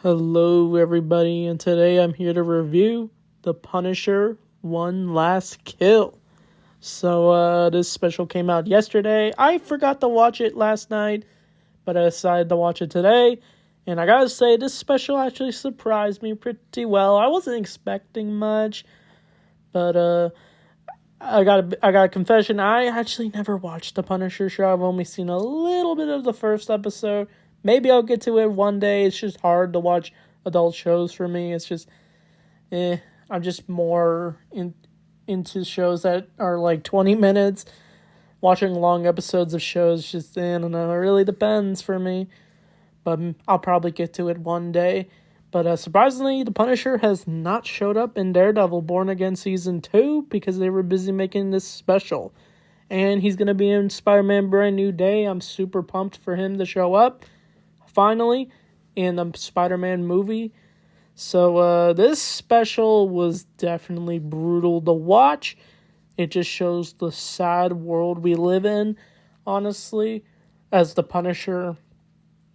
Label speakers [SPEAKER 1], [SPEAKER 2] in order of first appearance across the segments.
[SPEAKER 1] Hello, everybody, and today I'm here to review The Punisher One Last Kill. So, this special came out yesterday. I forgot to watch it last night, but I decided to watch it today. And I gotta say, this special actually surprised me pretty well. I wasn't expecting much, but, I got a confession. I actually never watched The Punisher show. I've only seen a little bit of the first episode. Maybe I'll get to it one day. It's just hard to watch adult shows for me. It's just, I'm just more into shows that are like 20 minutes. Watching long episodes of shows just, I don't know, it really depends for me. But I'll probably get to it one day. But surprisingly, The Punisher has not showed up in Daredevil Born Again Season 2 because they were busy making this special. And he's going to be in Spider-Man Brand New Day. I'm super pumped for him to show up, finally, in the Spider-Man movie. So this special was definitely brutal to watch. It just shows the sad world we live in, honestly, as the Punisher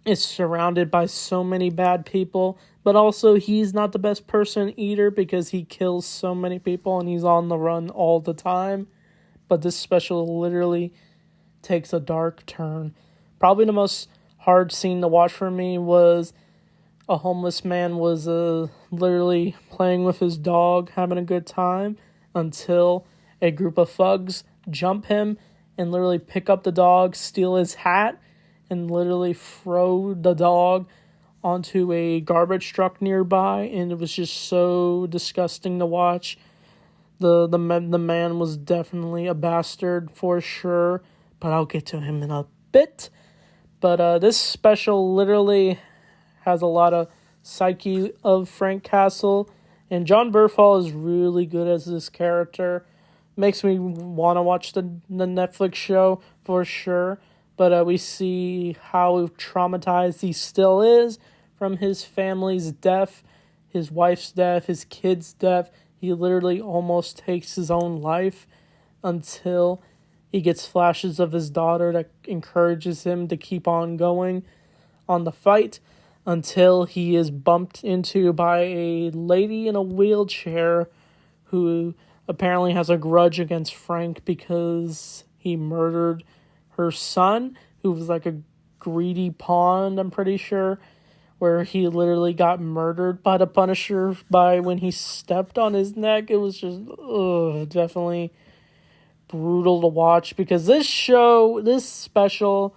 [SPEAKER 1] is surrounded by so many bad people, but also he's not the best person either because he kills so many people and he's on the run all the time. But this special literally takes a dark turn. Probably the most hard scene to watch for me was a homeless man was literally playing with his dog, having a good time, until a group of thugs jump him and literally pick up the dog, steal his hat, and literally throw the dog onto a garbage truck nearby, and it was just so disgusting to watch. The man was definitely a bastard for sure, but I'll get to him in a bit. But this special literally has a lot of psyche of Frank Castle, and Jon Bernthal is really good as this character. Makes me want to watch the Netflix show for sure. But we see how traumatized he still is from his family's death, his wife's death, his kid's death. He literally almost takes his own life until he gets flashes of his daughter that encourages him to keep on going on the fight, until he is bumped into by a lady in a wheelchair who apparently has a grudge against Frank because he murdered her son, who was like a greedy pawn, I'm pretty sure, where he literally got murdered by the Punisher when he stepped on his neck. It was just definitely brutal to watch because this special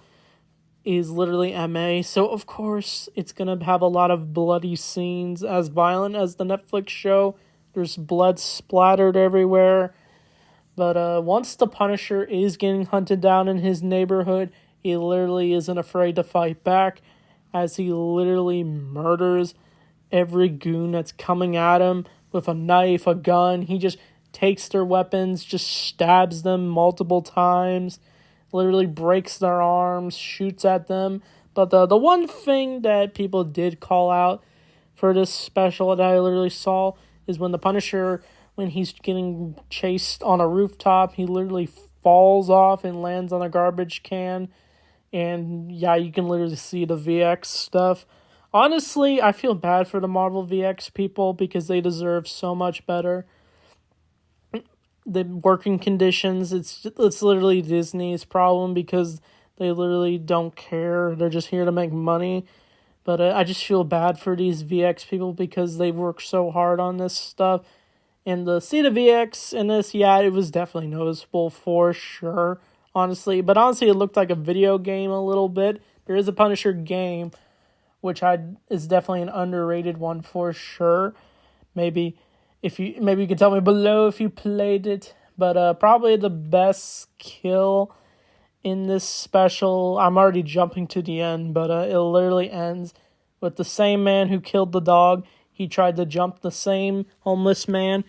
[SPEAKER 1] is literally MA, so of course it's going to have a lot of bloody scenes, as violent as the Netflix show. There's blood splattered everywhere. But once the Punisher is getting hunted down in his neighborhood, he literally isn't afraid to fight back, as he literally murders every goon that's coming at him with a knife, a gun. He just takes their weapons, just stabs them multiple times, literally breaks their arms, shoots at them. But the one thing that people did call out for this special that I literally saw is when the Punisher, when he's getting chased on a rooftop, he literally falls off and lands on a garbage can. And yeah, you can literally see the VX stuff. Honestly, I feel bad for the Marvel VX people because they deserve so much better. The working conditions, it's literally Disney's problem because they literally don't care. They're just here to make money. But I just feel bad for these VX people because they work so hard on this stuff. And the VX in this, yeah, it was definitely noticeable for sure, honestly. But honestly, it looked like a video game a little bit. There is a Punisher game, which is definitely an underrated one for sure. Maybe you can tell me below if you played it. But probably the best kill in this special, I'm already jumping to the end, but it literally ends with the same man who killed the dog. He tried to jump the same homeless man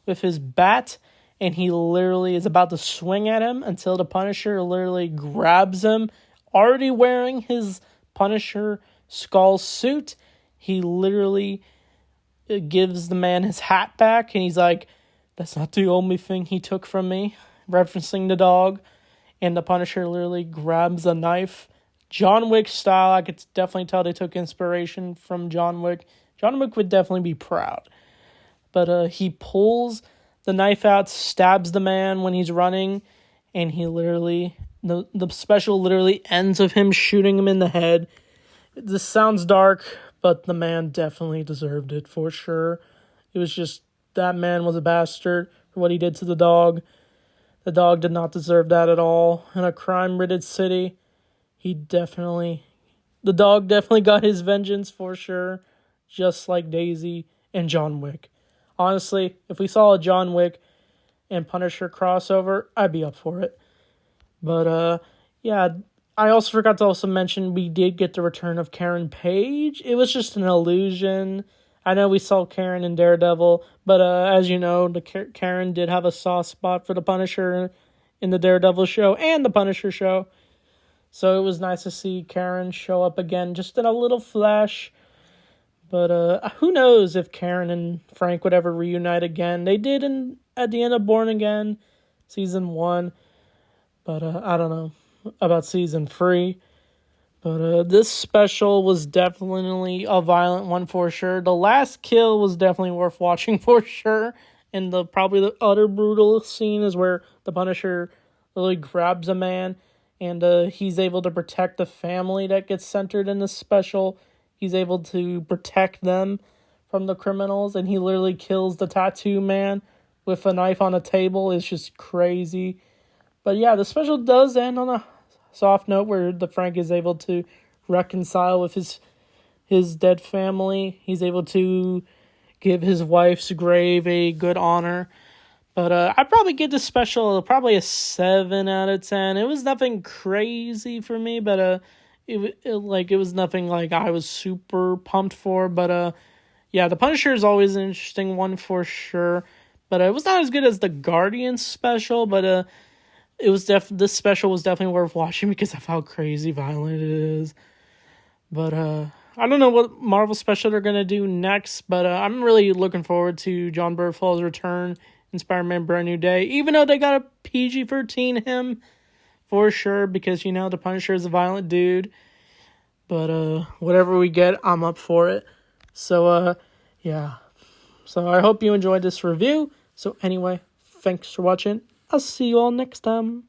[SPEAKER 1] with his bat, and he literally is about to swing at him until the Punisher literally grabs him, already wearing his Punisher skull suit. He literally gives the man his hat back, and he's like, "That's not the only thing he took from me," referencing the dog. And the Punisher literally grabs a knife, John Wick style. I could definitely tell they took inspiration from John Wick. John Wick would definitely be proud. But he pulls the knife out, stabs the man when he's running, and he literally, the special literally ends with him shooting him in the head. This sounds dark, but the man definitely deserved it for sure. It was just, that man was a bastard for what he did to the dog. The dog did not deserve that at all. In a crime-ridden city, the dog definitely got his vengeance for sure, just like Daisy and John Wick. Honestly, if we saw a John Wick and Punisher crossover, I'd be up for it. But, yeah, I also forgot to also mention we did get the return of Karen Page. It was just an illusion. I know we saw Karen in Daredevil, but as you know, Karen did have a soft spot for the Punisher in the Daredevil show and the Punisher show. So it was nice to see Karen show up again, just in a little flash. But who knows if Karen and Frank would ever reunite again. They did at the end of Born Again, Season 1. But I don't know about Season 3. But this special was definitely a violent one for sure. The last kill was definitely worth watching for sure. And probably the utter brutal scene is where the Punisher really grabs a man. And he's able to protect the family that gets centered in this special. He's able to protect them from the criminals. And he literally kills the tattoo man with a knife on a table. It's just crazy. But yeah, the special does end on a soft note where the Frank is able to reconcile with his dead family. He's able to give his wife's grave a good honor. But I'd probably give this special probably a 7 out of 10. It was nothing crazy for me, but it was nothing like I was super pumped for. But yeah, the Punisher is always an interesting one for sure. But it was not as good as the Guardians special, but this special was definitely worth watching because of how crazy violent it is. But I don't know what Marvel special they're going to do next, but I'm really looking forward to Jon Bernthal's return in Spider-Man Brand New Day, even though they got a PG-13 him for sure, because, you know, the Punisher is a violent dude. But whatever we get, I'm up for it. So, yeah. So I hope you enjoyed this review. So anyway, thanks for watching. I'll see you all next time.